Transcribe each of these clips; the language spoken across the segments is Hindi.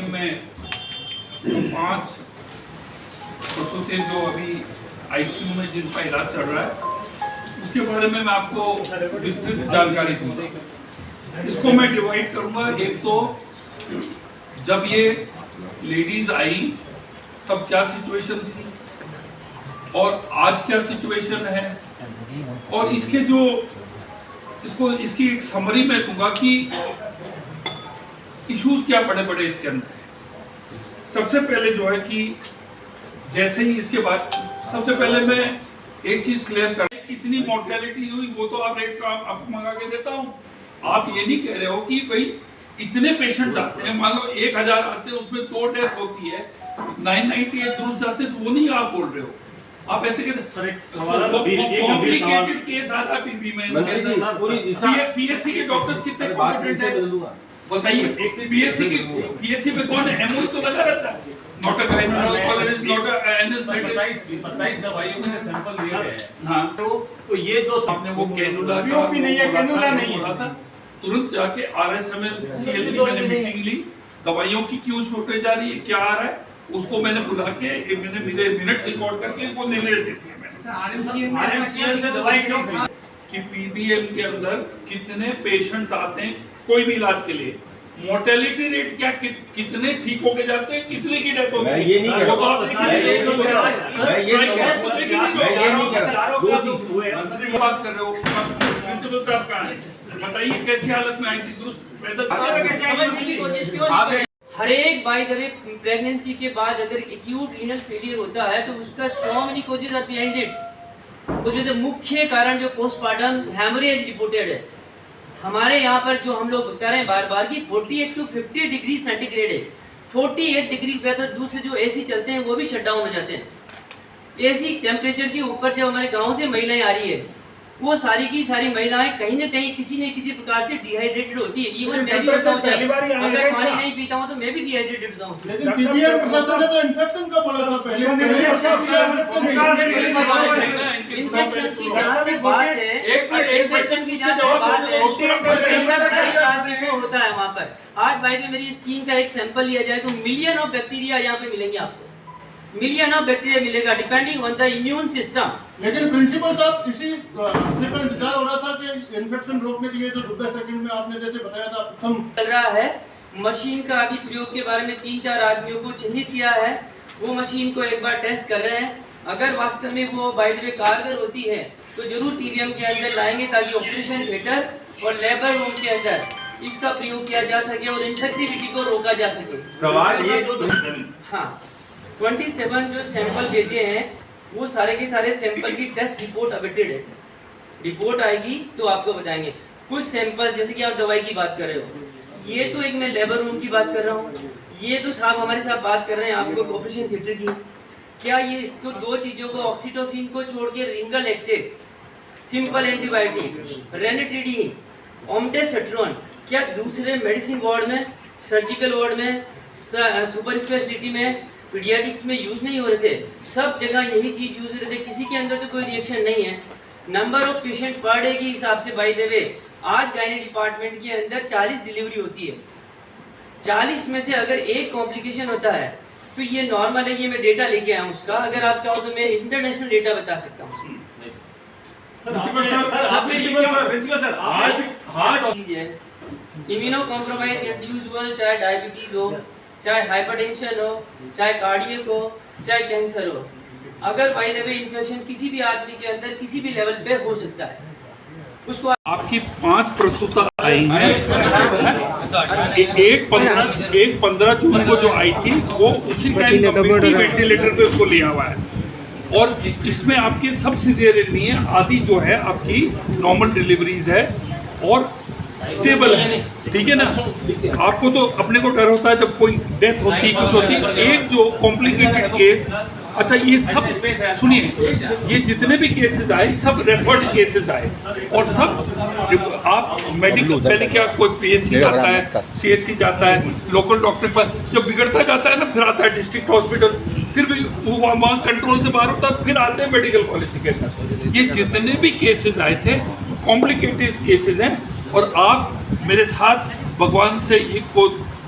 आईसीयू में 5 प्रसूति जो अभी आईसीयू में जिनका इलाज चल रहा है उसके बारे में मैं आपको विस्तृत जानकारी दूंगा। इसको मैं डिवाइड करूंगा। एक तो जब ये लेडीज आई तब क्या सिचुएशन थी और आज क्या सिचुएशन है, और इसके जो इसकी एक समरी मैं दूंगा कि इश्यूज क्या बड़े बड़े इसके अंदर। सबसे पहले जो है कि जैसे ही इसके बाद सबसे पहले मैं एक चीज क्लियर कर, कितनी मोर्टेलिटी हुई वो तो आप रेट का आपको मंगा के देता हूँ। आप ये नहीं कह रहे हो कि भाई इतने पेशेंट्स आते हैं, मान लो 1000 आते हैं उसमें 2 डेथ होती है, 998 दुरुस्त जाते हैं, तो वो नहीं आप बोल रहे हो। आप ऐसे कहते कॉम्प्लिकेटेड केस आ रहा पीबी में, पीएचसी के डॉक्टर्स कितने कॉम्पिटेंट हैं बताइए। पीएचसी में कौन है? एमओ तो लगा रहता है, not a gynaecologist, not a anaesthetist. 27 दवाइयों के सैंपल दिए गए हैं। हां, तो ये जो आपने वो कैनुला का नहीं है, कैनुला नहीं है, तुरंत जाके आरएसएमएल सीएलपी मैंने मीटिंग ली, दवाइयों की क्यों शॉर्टेज आ रही है, क्या आ रहा है, उसको मैंने बुला के मैंने मेरे मिनट्स रिकॉर्ड करके वो निर्देश दे दिए मैंने। आरएमसीएल से दवाई क्यों कि पीबीएम के अंदर कितने पेशेंट्स आते हैं कोई भी इलाज के लिए, मोर्टेलिटी रेट क्या, कितने ठीक होके जाते हैं, कितने की डेथ होती है, ये नहीं कर बात कर रहे हो। प्रिंसिपल साहब कहाँ है बताइए, कैसी हालत में आई थी, हर एक बाय द वे प्रेगनेंसी के बाद अगर एक्यूट रीनल फेलियर होता है तो उसका so many causes are behind it. उसमें से मुख्य कारण जो पोस्टमार्टम हेमोरेज रिपोर्टेड है हमारे यहाँ पर, जो हम लोग बता रहे हैं बार बार की 48 to 50 डिग्री सेंटीग्रेड है। 48 डिग्री पे तो दूसरे जो एसी चलते हैं वो भी शट डाउन हो जाते हैं। एसी टेम्परेचर के ऊपर जब हमारे गाँव से महिलाएं आ रही है, वो सारी की सारी महिलाएं कहीं ना कहीं किसी न किसी प्रकार से डिहाइड्रेटेड होती है। इवन मैं भी होता हूं, अगर पानी नहीं पीता हूं तो मैं भी डिहाइड्रेटेड होता हूं। लेकिन पीबीएम प्रोफेसर ने तो इन्फेक्शन का बोला था पहले। इन्फेक्शन की जहां तक बात है, इन्फेक्शन की जहां तक बात है, होता है वहां पर। आज भाई जो मेरी स्किन का एक सैंपल लिया जाए तो मिलियन ऑफ बैक्टीरिया यहाँ पे मिलेंगे आपको, मिलियन ऑफ बैक्टीरिया मिलेगा depending on the immune system. लेकिन प्रिंसिपल साहब इसी से पर इंतजार हो रहा था कि इन्फेक्शन रोकने के लिए जो 90 सेकंड में आपने जैसे बताया था प्रथम चल रहा है। मशीन का अभी प्रयोग के बारे में 3-4 आदमियों को चिन्हित किया है, वो मशीन को एक बार टेस्ट कर रहे हैं। अगर वास्तव में वो बाय द वे कारगर होती है तो जरूर पीबीएम के अंदर लाएंगे ताकि ऑपरेशन थिएटर और लेबर रूम के अंदर इसका प्रयोग किया जा सके और इन्फेक्टिविटी को रोका जा सके। सवाल ये हाँ, 27 जो सैंपल भेजे हैं वो सारे के सारे सैंपल की टेस्ट रिपोर्ट अवेटेड है। रिपोर्ट आएगी तो आपको बताएंगे। कुछ सैंपल जैसे कि आप दवाई की बात कर रहे हो, ये तो एक मैं लेबर रूम की बात कर रहा हूँ, ये तो साहब हमारे साथ बात कर रहे हैं आपको ऑपरेशन थिएटर की। क्या ये इसको 2 चीज़ों को ऑक्सीटोसिन को छोड़ के रिंगल एक्टेड, सिंपल एंटीबायोटिक, रेनिटिडीन, ओमडेसिट्रोन, क्या दूसरे मेडिसिन वार्ड में, सर्जिकल वार्ड में, सुपर स्पेशलिटी में, पीडियाट्रिक्स में यूज नहीं हो रहे थे? सब जगह यही चीज यूज हो रहे थे, किसी के अंदर तो कोई रिएक्शन नहीं है। Number of patient per day के हिसाब से बाय द वे आज गायनी डिपार्टमेंट के अंदर 40 डिलीवरी होती है। 40 में से अगर एक कॉम्प्लिकेशन होता है तो ये नॉर्मल है। ये मैं डेटा लेके आया हूँ उसका, अगर आप चाहो तो मैं इंटरनेशनल डेटा बता सकता हूँ। इम्यूनो कॉम्प्रोमाइज इंड्यूसिबल, चाहे डायबिटीज हो, चाहे हाइपरटेंशन हो, चाहे कार्डियक हो, चाहे कैंसर हो, अगर बाय द वे इन्फेक्शन किसी भी आदमी के अंदर किसी भी लेवल पे हो सकता है, उसको आपकी 5 प्रसूता आई हैं। एक 15 जून को जो आई थी वो उसी टाइम कम्युनिटी वेंटिलेटर पे उसको लिया हुआ है, और इसमें आपके सब सिजेरियन नहीं है, आधी जो है आपकी नॉर्मल डिलीवरीज है और स्टेबल है, ठीक है ना। आपको तो अपने को डर होता है जब कोई डेथ होती कुछ होती। एक जो कॉम्प्लिकेटेड केस, अच्छा ये सब सुनिए, ये जितने भी केसेस आए सब रेफर्ड केसेस आए, और सब आप मेडिकल पहले क्या कोई पीएचसी जाता है, सीएचसी जाता है, लोकल डॉक्टर पर जब बिगड़ता जाता है ना फिर आता है डिस्ट्रिक्ट हॉस्पिटल, फिर भी वो वहाँ कंट्रोल से बाहर होता है, फिर आते हैं मेडिकल कॉलेज के अंदर। ये जितने भी केसेस आए थे कॉम्प्लिकेटेड केसेस हैं, और आप मेरे साथ भगवान से ये को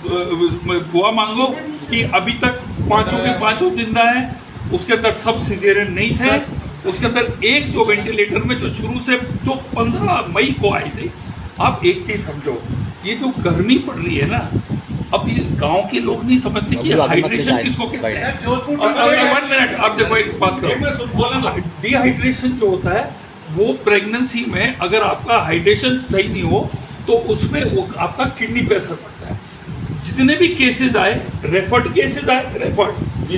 दुआ मांगो कि अभी तक पांचों के पांचों जिंदा हैं, उसके अंदर सब सिजेरियन नहीं थे, उसके अंदर एक जो वेंटिलेटर में जो शुरू से जो 15 मई को आई थी। आप एक चीज समझो, ये जो गर्मी पड़ रही है ना, अब ये गांव के लोग नहीं समझते कि हाइड्रेशन किसको कहते हैं। वन मिनट, आप देखो एक बात करो, डिहाइड्रेशन जो होता है वो प्रेगनेंसी में अगर आपका हाइड्रेशन सही नहीं हो तो उसमें वो आपका किडनी पे असर पड़ता है। जितने भी केसेस आए रेफर्ड केसेस आए, रेफर्ड